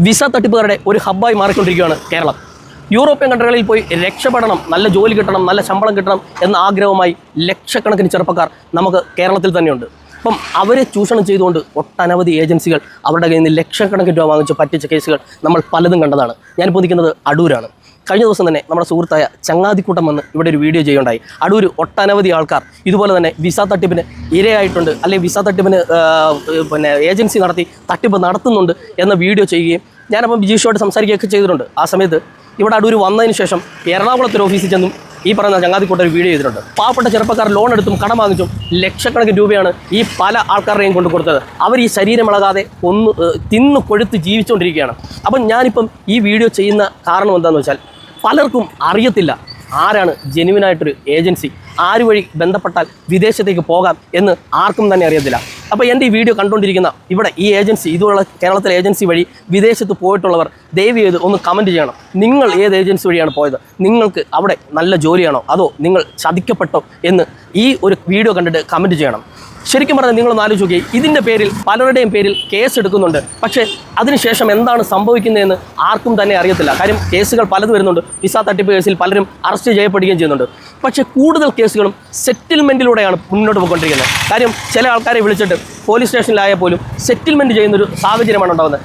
Visa തട്ടിപ്പുകാരുടെ ഒരു ഹബ്ബായി മാറിക്കൊണ്ടിരിക്കുകയാണ് Keralam. European കൺട്രികളിൽ പോയി രക്ഷപ്പെടണം, നല്ല ജോലി കിട്ടണം, നല്ല ശമ്പളം കിട്ടണം എന്ന ആഗ്രഹവുമായി ലക്ഷക്കണക്കിന് ചെറുപ്പക്കാർ നമുക്ക് കേരളത്തിൽ തന്നെയുണ്ട്. അപ്പം അവരെ ചൂഷണം ചെയ്തുകൊണ്ട് ഒട്ടനവധി ഏജൻസികൾ അവരുടെ കയ്യിൽ നിന്ന് ലക്ഷക്കണക്കിന് രൂപ വാങ്ങിച്ച് പറ്റിച്ച കേസുകൾ നമ്മൾ പലതും കണ്ടതാണ്. ഞാനിപ്പോൾ നിൽക്കുന്നത് അടൂരാണ്. കഴിഞ്ഞ ദിവസം തന്നെ നമ്മുടെ സുഹൃത്തായ ചങ്ങാതിക്കൂട്ടം വന്ന് ഇവിടെ ഒരു വീഡിയോ ചെയ്യുണ്ടായി. അടൂർ ഒട്ടനവധി ആൾക്കാർ ഇതുപോലെ തന്നെ വിസ തട്ടിപ്പിന് ഇരയായിട്ടുണ്ട്, അല്ലെങ്കിൽ വിസ തട്ടിപ്പിന് ഏജൻസി നടത്തി തട്ടിപ്പ് നടത്തുന്നുണ്ട് എന്ന വീഡിയോ ചെയ്യുകയും ഞാനപ്പം ബിജീഷുമായിട്ട് സംസാരിക്കുകയൊക്കെ ചെയ്തിട്ടുണ്ട്. ആ സമയത്ത് ഇവിടെ അടൂർ വന്നതിന് ശേഷം എറണാകുളത്തൊരു ഓഫീസിൽ ചെന്നും ഈ പറയുന്ന ചങ്ങാതിക്കൂട്ടം ഒരു വീഡിയോ ചെയ്തിട്ടുണ്ട്. പാവപ്പെട്ട ചെറുപ്പക്കാർ ലോൺ എടുത്തും കടം വാങ്ങിച്ചും ലക്ഷക്കണക്കിന് രൂപയാണ് ഈ പല ആൾക്കാരുടെയും കൊണ്ട് കൊടുത്തത്. അവർ ഈ ശരീരമിളകാതെ തിന്നു കൊഴുത്ത് ജീവിച്ചുകൊണ്ടിരിക്കുകയാണ്. അപ്പം ഞാനിപ്പം ഈ വീഡിയോ ചെയ്യുന്ന കാരണം എന്താണെന്ന് വെച്ചാൽ, പലർക്കും അറിയത്തില്ല ആരാണ് ജെന്യുവിനായിട്ടൊരു ഏജൻസി, ആര് വഴി ബന്ധപ്പെട്ടാൽ വിദേശത്തേക്ക് പോകാം എന്ന് ആർക്കും തന്നെ അറിയത്തില്ല. അപ്പോൾ എൻ്റെ ഈ വീഡിയോ കണ്ടുകൊണ്ടിരിക്കുന്ന ഇവിടെ ഈ ഏജൻസി, ഇതുള്ള കേരളത്തിലെ ഏജൻസി വഴി വിദേശത്ത് പോയിട്ടുള്ളവർ ദയവ് ചെയ്ത് ഒന്ന് കമൻറ്റ് ചെയ്യണം. നിങ്ങൾ ഏത് ഏജൻസി വഴിയാണ് പോയത്? നിങ്ങൾക്ക് അവിടെ നല്ല ജോലിയാണോ, അതോ നിങ്ങൾ ചതിക്കപ്പെട്ടോ എന്ന് ഈ ഒരു വീഡിയോ കണ്ടിട്ട് കമൻറ്റ് ചെയ്യണം. ശരിക്കും പറഞ്ഞാൽ നിങ്ങളൊന്ന് ആലോചിച്ച് നോക്കി, ഇതിൻ്റെ പേരിൽ പലരുടെയും പേരിൽ കേസ് എടുക്കുന്നുണ്ട്. പക്ഷേ അതിനുശേഷം എന്താണ് സംഭവിക്കുന്നതെന്ന് ആർക്കും തന്നെ അറിയത്തില്ല. കാര്യം കേസുകൾ പലത് വരുന്നുണ്ട്. വിസ തട്ടിപ്പ് കേസിൽ പലരും അറസ്റ്റ് ചെയ്യപ്പെടുകയും ചെയ്യുന്നുണ്ട്. പക്ഷേ കൂടുതൽ കേസുകളും സെറ്റിൽമെൻറ്റിലൂടെയാണ് മുന്നോട്ട് പോയിക്കൊണ്ടിരിക്കുന്നത്. കാര്യം ചില ആൾക്കാരെ വിളിച്ചിട്ട് പോലീസ് സ്റ്റേഷനിലായാൽ പോലും സെറ്റിൽമെൻറ്റ് ചെയ്യുന്നൊരു സാഹചര്യമാണ് ഉണ്ടാകുന്നത്.